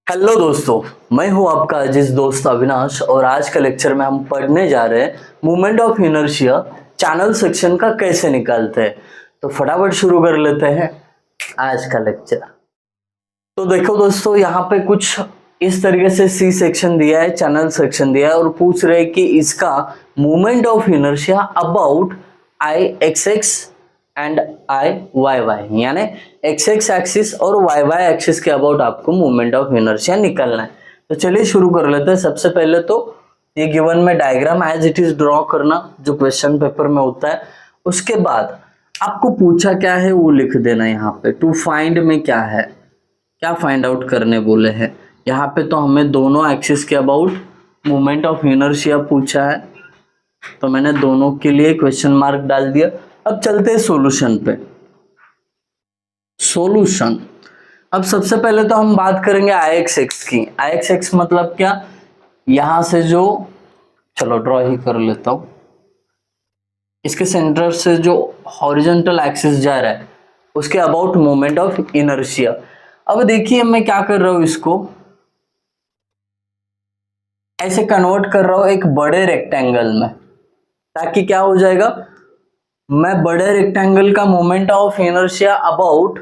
Hello दोस्तों, मैं हूं आपका अजीज दोस्त अविनाश और आज का लेक्चर में हम पढ़ने जा रहे हैं movement of inertia channel section का कैसे निकालते हैं। तो फटाफट शुरू कर लेते हैं आज का लेक्चर। तो देखो दोस्तों, यहाँ पे कुछ इस तरीके से सी सेक्शन दिया है, चैनल सेक्शन दिया है और पूछ रहे हैं कि इसका movement of inertia about I x X and I Y Y, यानी एक्स एक्स एक्सिस और वाई वाई एक्सिस के अबाउट आपको मूवमेंट ऑफ इनर्शिया निकालना है। तो चलिए शुरू कर लेते हैं। सबसे पहले तो ये गिवन में diagram as it is draw करना जो क्वेश्चन पेपर में होता है। उसके बाद आपको पूछा क्या है वो लिख देना यहाँ पे। टू फाइंड में क्या है, क्या फाइंड आउट करने बोले हैं। यहाँ पे तो हमें दोनों एक्सिस के अबाउट मूवमेंट ऑफ इनर्शिया पूछा है, तो मैंने दोनों के लिए क्वेश्चन मार्क डाल दिया। अब चलते हैं सॉल्यूशन पे। सॉल्यूशन, अब सबसे पहले तो हम बात करेंगे आई एक्स एक्स की। आई एक्स एक्स मतलब क्या, यहां से जो, चलो ड्रॉ ही कर लेता हूं, इसके सेंटर से जो हॉरिजॉन्टल एक्सिस जा रहा है उसके अबाउट मोमेंट ऑफ इनर्शिया। अब देखिए मैं क्या कर रहा हूं, इसको ऐसे कन्वर्ट कर रहा हूं एक बड़े रेक्टेंगल में, ताकि क्या हो जाएगा, मैं बड़े रेक्टेंगल का moment of inertia about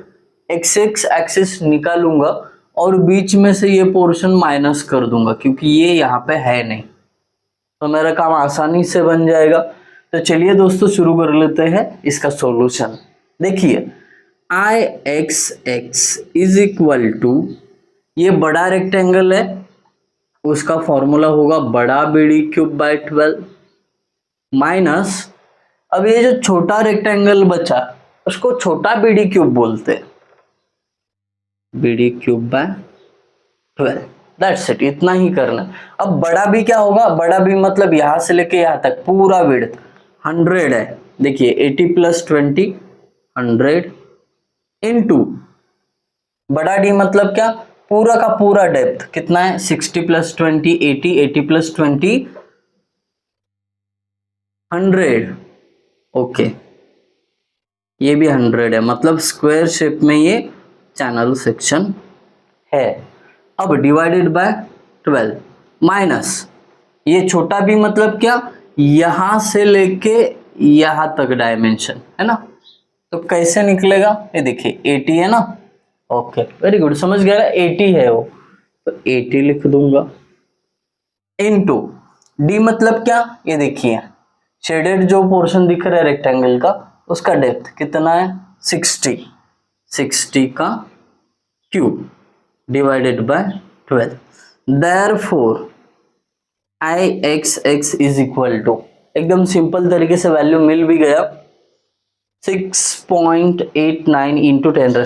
x X axis निकालूंगा और बीच में से ये पोर्शन माइनस कर दूंगा क्योंकि ये यहाँ पे है नहीं, तो मेरा काम आसानी से बन जाएगा। तो चलिए दोस्तों शुरू कर लेते हैं इसका सॉल्यूशन। देखिए I x x is equal to, ये बड़ा रेक्टेंगल है, उसका फॉर्मूला होगा बड़ा B D cube by 12 minus, अब ये जो छोटा रेक्टेंगल बचा उसको छोटा बी डी क्यूब बोलते हैं, B D cube by 12। That's it, इतना ही करना। अब बड़ा भी क्या होगा, बड़ा भी मतलब यहां से लेके यहां तक पूरा विड्थ 100 है। देखिए 80 + 20 100 इनटू बड़ा डी मतलब क्या, पूरा का पूरा डेप्थ कितना है, 60 + 20 80, 80 + 20 100। ओके, ये भी 100 है, मतलब स्क्वायर शेप में ये चैनल सेक्शन है। अब डिवाइडेड बाय 12 माइनस, ये छोटा भी मतलब क्या, यहां से लेके यहां तक डायमेंशन है ना, तो कैसे निकलेगा, ये देखिए 80 है ना। ओके वेरी गुड, समझ गया, 80 है वो, तो 80 लिख दूंगा इनटू डी मतलब क्या, ये देखिए शेडेड जो पोर्शन दिख रहा है रेक्टेंगल का उसका डेप्थ कितना है, 60 का cube divided by 12। Therefore I x x is equal to, एकदम सिंपल तरीके से वैल्यू मिल भी गया, 6.89 इंटू 10⁶,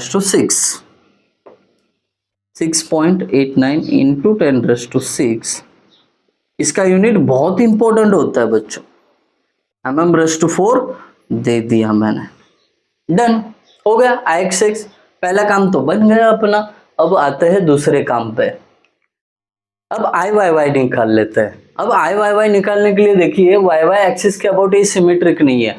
6.89 इंटू 10⁶। इसका यूनिट बहुत इंपॉर्टेंट होता है बच्चों, mm⁴ दे दिया मैंने। डन हो गया, आई एक्स एक्स पहला काम तो बन गया अपना। अब आते हैं दूसरे काम पे। अब आई वाई वाई निकाल लेते हैं। अब आई वाई वाई निकालने के लिए देखिए वाई वाई एक्सिस के अबाउट ये सिमेट्रिक नहीं है।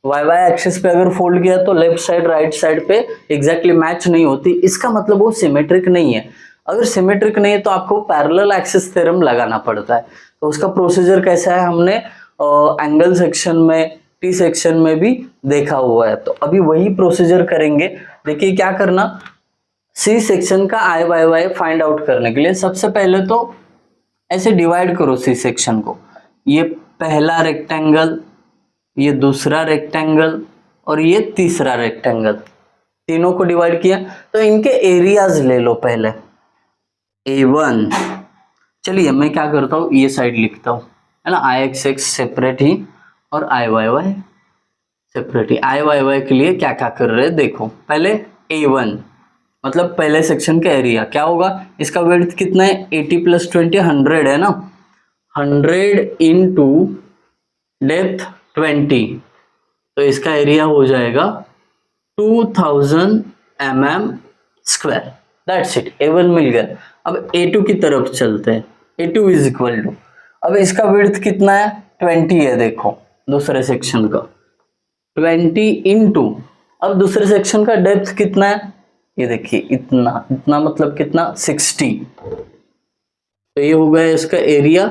वाई वाई एक्सिस पे अगर फोल्ड किया तो लेफ्ट साइड राइट साइड पे एग्जैक्टली मैच नहीं होती, इसका मतलब वो सिमेट्रिक नहीं है। अगर सिमेट्रिक नहीं है तो आपको पैरेलल एक्सिस थ्योरम लगाना पड़ता है। तो उसका प्रोसीजर कैसा है हमने एंगल सेक्शन में, टी सेक्शन में भी देखा हुआ है, तो अभी वही प्रोसीजर करेंगे। देखिए क्या करना, सी सेक्शन का आई वाई वाई फाइंड आउट करने के लिए सबसे पहले तो ऐसे डिवाइड करो सी सेक्शन को, ये पहला रेक्टेंगल, ये दूसरा रेक्टेंगल और ये तीसरा रेक्टेंगल, तीनों को डिवाइड किया तो इनके एरियाज ले लो पहले। A1, चलिए मैं क्या करता हूँ, ये साइड लिखता हूँ है ना, आई एक्स एक्स सेपरेट ही और आई वाई वाई सेपरेट ही। आई वाई वाई के लिए क्या क्या कर रहे हैं देखो, पहले A1 मतलब पहले सेक्शन का एरिया क्या होगा, इसका विड्थ कितना है, 80 + 20 100 है ना, 100 इंटू डेप्थ 20, तो इसका एरिया हो जाएगा 2000 mm²। दैट्स इट, A1 मिल गया। अब A2 की तरफ चलते हैं। A2 इज इक्वल टू, अब इसका विड्थ कितना है, 20 है, देखो दूसरे सेक्शन का 20 इंटू, अब दूसरे सेक्शन का डेप्थ कितना है ये देखिए इतना इतना मतलब कितना 60, तो ये हो गया इसका एरिया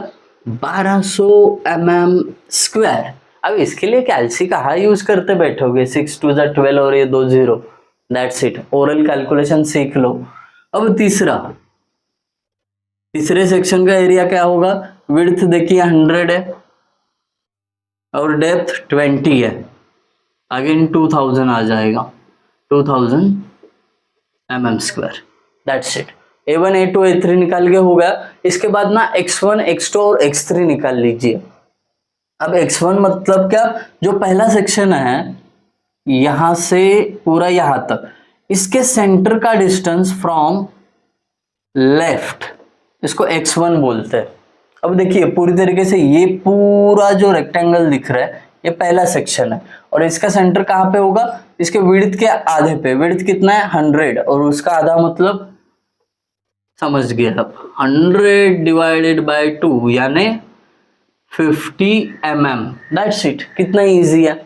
1200 mm²। अब इसके लिए कैल्सी कहाँ यूज करते बैठोगे, 6 2 12 और ये 2 0, दैट्स इट, ओरल कैलकुलेशन सीख लो। अब तीसरे सेक्शन का एरिया क्या होगा, विड्थ देखिए 100 है और डेप्थ 20 है, अगेन 2000 आ जाएगा, 2000 mm², that's it. A1 A2 A3 निकाल के हो गया। इसके बाद ना x1 x2 और x3 निकाल लीजिए। अब x1 मतलब क्या, जो पहला सेक्शन है यहां से पूरा यहां तक, इसके सेंटर का डिस्टेंस फ्रॉम लेफ्ट, इसको x1 बोलते हैं। अब देखिए पूरी तरीके से ये पूरा जो रेक्टेंगल दिख रहा है ये पहला सेक्शन है, और इसका सेंटर कहाँ पे होगा, इसके विड्थ के आधे पे। विड्थ कितना है 100, और उसका आधा मतलब समझ गए आप, 100 डिवाइडेड बाय 2 यानी 50 mm, दैट्स इट। कितना इजी है,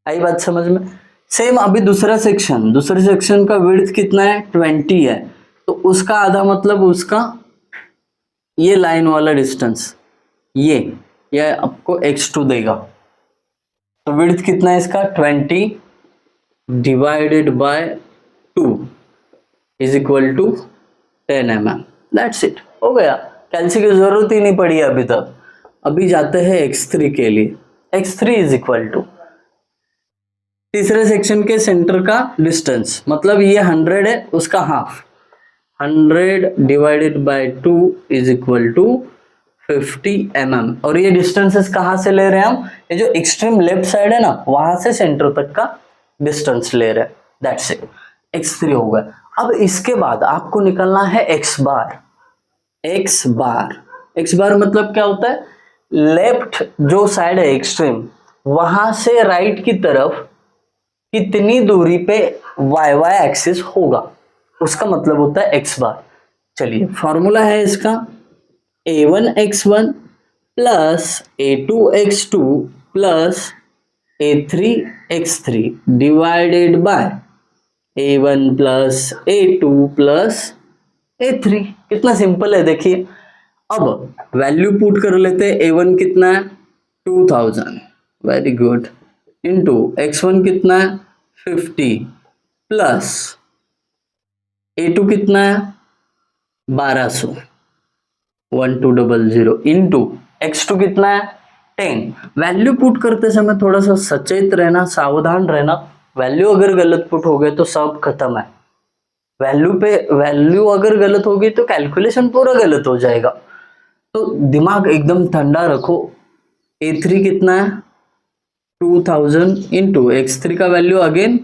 आई बात समझ में। सेम अभी दूसरे सेक्शन का विड्थ कितना है 20 है, तो उसका आधा मतलब उसका ये लाइन वाला डिस्टेंस, ये आपको x2 देगा। तो विड्थ कितना है इसका 20 divided by 2 is equal to 10 mm, that's it, हो गया। कैल्सी की जरूरत ही नहीं पड़ी अभी तक। अभी जाते हैं x3 के लिए। x3 इज इक्वल टू तीसरे सेक्शन के सेंटर का डिस्टेंस, मतलब ये 100 है उसका half, 100 divided by 2 is equal to 50 mm। और ये डिस्टेंसेस कहाँ से ले रहे हैं हम, ये जो एक्सट्रीम लेफ्ट साइड है ना वहां से सेंटर तक का डिस्टेंस ले रहे हैं, दैट्स इट। x3 हो गया। अब इसके बाद आपको निकलना है x बार। x बार मतलब क्या होता है, लेफ्ट जो साइड है एक्सट्रीम, वहां से राइट की तरफ कितनी दूरी पे y एक्सिस होगा, उसका मतलब होता है x बार। चलिए फॉर्मूला है इसका, a1x1 plus a2x2 plus a3x3 divided by a1 plus a2 plus a3। कितना सिंपल है देखिए। अब वैल्यू पुट कर लेते हैं, a1 कितना है 2000, वेरी गुड, इंटू x1 कितना है 50 प्लस a2 कितना है 1200 1200 इंटू x2 कितना है 10। वैल्यू पुट करते समय थोड़ा सा सचेत रहना, सावधान रहना। वैल्यू अगर गलत पुट हो गए तो सब खत्म है। वैल्यू अगर गलत होगी तो कैलकुलेशन पूरा गलत हो जाएगा। तो दिमाग एकदम ठंडा रखो। a3 कितना है 2000 इंटू x3 का value again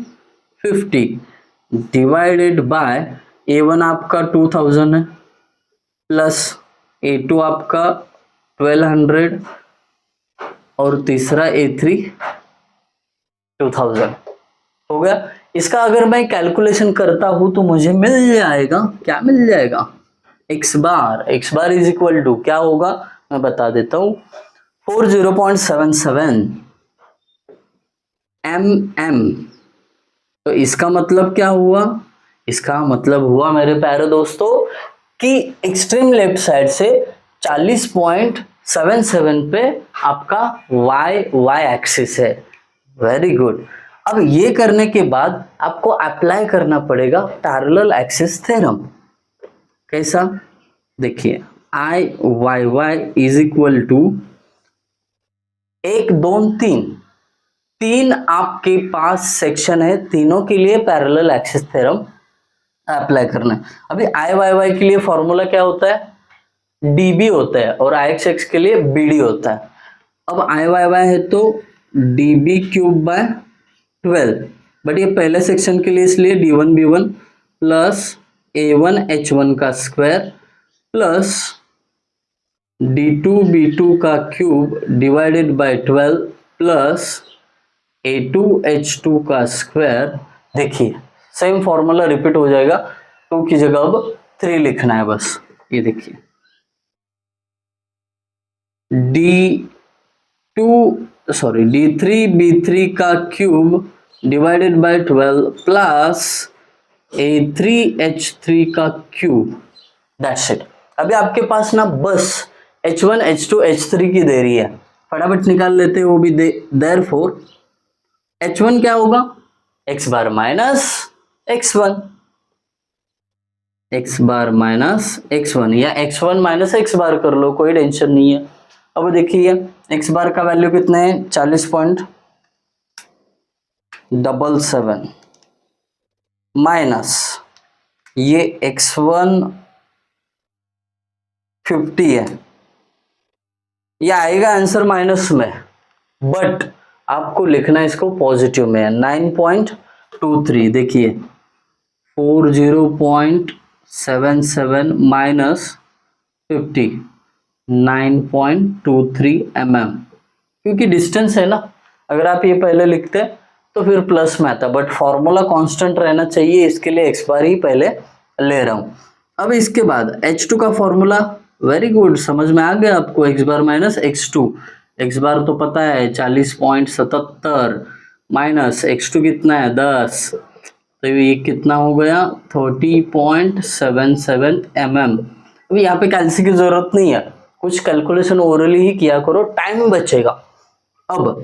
50 divided by a1 आपका 2000 है प्लस a2 आपका 1200 और तीसरा a3 2000 हो गया। इसका अगर मैं कैलकुलेशन करता हूं तो मुझे मिल जाएगा, क्या मिल जाएगा, x bar is equal to क्या होगा मैं बता देता हूं, 40.77 mm। तो इसका मतलब क्या हुआ, इसका मतलब हुआ मेरे प्यारे दोस्तों कि एक्सट्रीम लेफ्ट साइड से 40.77 पे आपका y एक्सिस है। Very good. अब ये करने के बाद आपको अप्लाई करना पड़ेगा पैरेलल एक्सिस थ्योरम। कैसा, देखिए I इज इक्वल टू 1 2 3 आपके पास सेक्शन है, तीनों के लिए पैरेलल एक्सिस थ्योरम अप्लाई करना है। अभी I के लिए फॉर्मूला क्या होता है, dB होता है, और IX के लिए BD होता है। अब I है तो dB³/12, बट ये पहले सेक्शन के लिए इसलिए D1 B1 plus A1 H1 का स्क्वायर प्लस D2 B2 का cube divided by 12 plus A2 H2 का स्क्वायर। देखिए सेम फॉर्मूला रिपीट हो जाएगा, 2 की जगह अब 3 लिखना है बस। ये देखिए D3 B3 का cube divided by 12 plus A3H3 का क्यूब, दैट्स इट। अभी आपके पास ना बस H1 H2 H3 की दे रही है, फटाफट निकाल लेते हैं वो भी देयरफॉर H1 क्या होगा, x bar minus x1, x bar minus x1 या x1 माइनस x बार कर लो, कोई टेंशन नहीं है। अब देखिए x बार का वैल्यू कितना है 40.77 माइनस ये x1 50 है, ये आएगा आंसर माइनस में, बट आपको लिखना है इसको पॉजिटिव में है 9.23। देखिए 40.77 माइनस 50 9.23 mm, क्योंकि डिस्टेंस है ना, अगर आप ये पहले लिखते तो फिर प्लस में आता, बट फॉर्मूला कांस्टेंट रहना चाहिए, इसके लिए x बार ही पहले ले रहा हूं। अब इसके बाद H2 का फॉर्मूला, वेरी गुड, समझ में आ गया आपको, x bar minus x2, x बार तो पता है 40.77 माइनस x2 कितना है 10, तो ये कितना हो गया 30.77 mm। अभी यहाँ पे कैलसी की जरूरत नहीं है, कुछ कैलकुलेशन ओरली ही किया करो, टाइम बचेगा। अब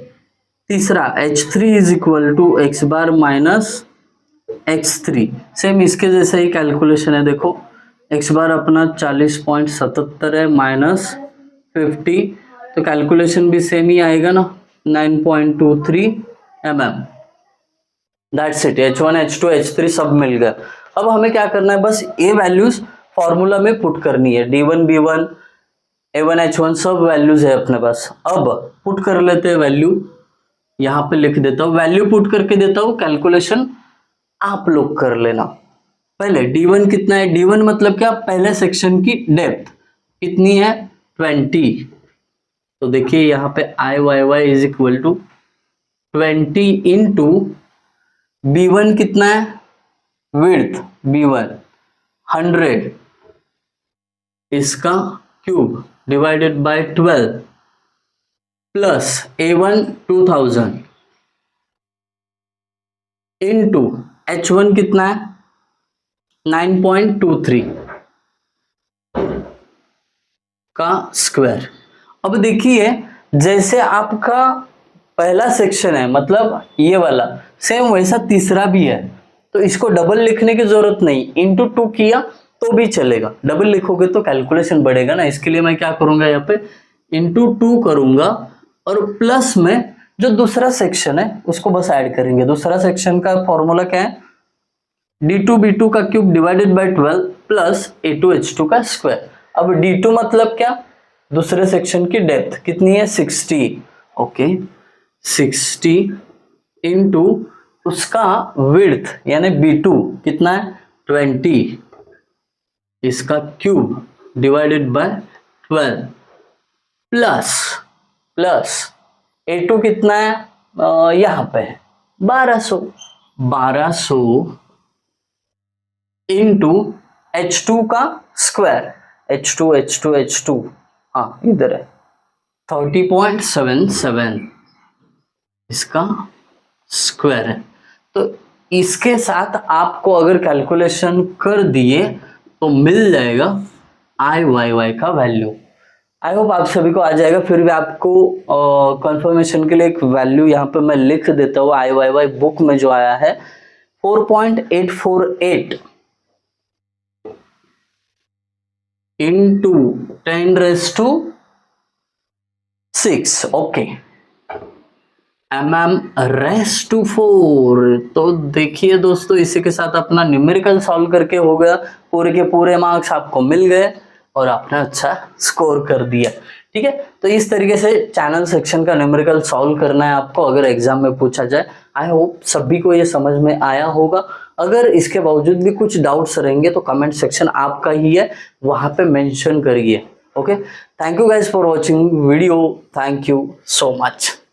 तीसरा H3 is equal to x bar minus x3, same इसके जैसा ही कैलकुलेशन है। देखो x बार अपना 40.77 है माइनस 50, तो कैलकुलेशन भी सेम ही आएगा ना 9.23 mm। That's it, H1 H2 H3 सब मिल गया। अब हमें क्या करना है, बस ये वैल्यूज फॉर्मूला में पुट करनी है, D1 B1 A1 H1 सब वैल्यूज है अपने पास। अब पुट कर लेते हैं वैल्यू, यहाँ पे लिख देता हूँ, वैल्यू पुट करके देता हूँ, कैलकुलेशन आप लोग कर लेना। पहले D1 कितना है, D1 मतलब क्या, पहले सेक्शन की डेप्थ कितनी है 20, तो देखिए यहाँ पे IYY is equal to 20 into B1 कितना है, विड्थ B1 100, इसका cube divided by 12 plus A1 2000 into H1 कितना है 9.23 का स्क्वायर। अब देखिए जैसे आपका पहला सेक्शन है, मतलब ये वाला, सेम वैसा तीसरा भी है, तो इसको डबल लिखने की जरूरत नहीं, इंटू 2 किया तो भी चलेगा, डबल लिखोगे तो कैलकुलेशन बढ़ेगा ना, इसके लिए मैं क्या करूंगा, यहाँ पे इंटू 2 करूंगा, और प्लस में जो दूसरा सेक्शन है उसको बस ऐड करेंगे। दूसरा सेक्शन का फॉर्मूला क्या है, D2 B2 का cube divided by 12 plus A2 H2 का स्क्वायर। अब D2 मतलब क्या, दूसरे सेक्शन की डेप्थ कितनी है 60, ओके 60 इंटू उसका विड्थ यानी B2 कितना है 20, इसका cube divided by 12 plus A2 कितना है यहाँ पे 1200 इंटू H2 का स्क्वायर, H2 हाँ इधर है 30.77 इसका स्क्वायर है। तो इसके साथ आपको अगर कैलकुलेशन कर दिए तो मिल जाएगा IYY का वैल्यू। आई होप आप सभी को आ जाएगा। फिर भी आपको कंफर्मेशन के लिए एक वैल्यू यहाँ पे मैं लिख देता हूँ, IYY बुक में जो आया है 4.848 इंटू 10⁻⁶, ओके mm⁻⁴। तो देखिए दोस्तों, इसी के साथ अपना न्यूमेरिकल सॉल्व करके हो गया, पूरे के पूरे मार्क्स आपको मिल गए और आपने अच्छा स्कोर कर दिया। ठीक है, तो इस तरीके से चैनल सेक्शन का न्यूमेरिकल सॉल्व करना है आपको, अगर एग्जाम में पूछा जाए। आई होप सभी को ये समझ में आया होगा। अगर इसके बावजूद भी कुछ डाउट्स रहेंगे तो कमेंट सेक्शन आपका ही है, वहां पे मेंशन करिए। Okay, thank you guys for watching video, thank you so much.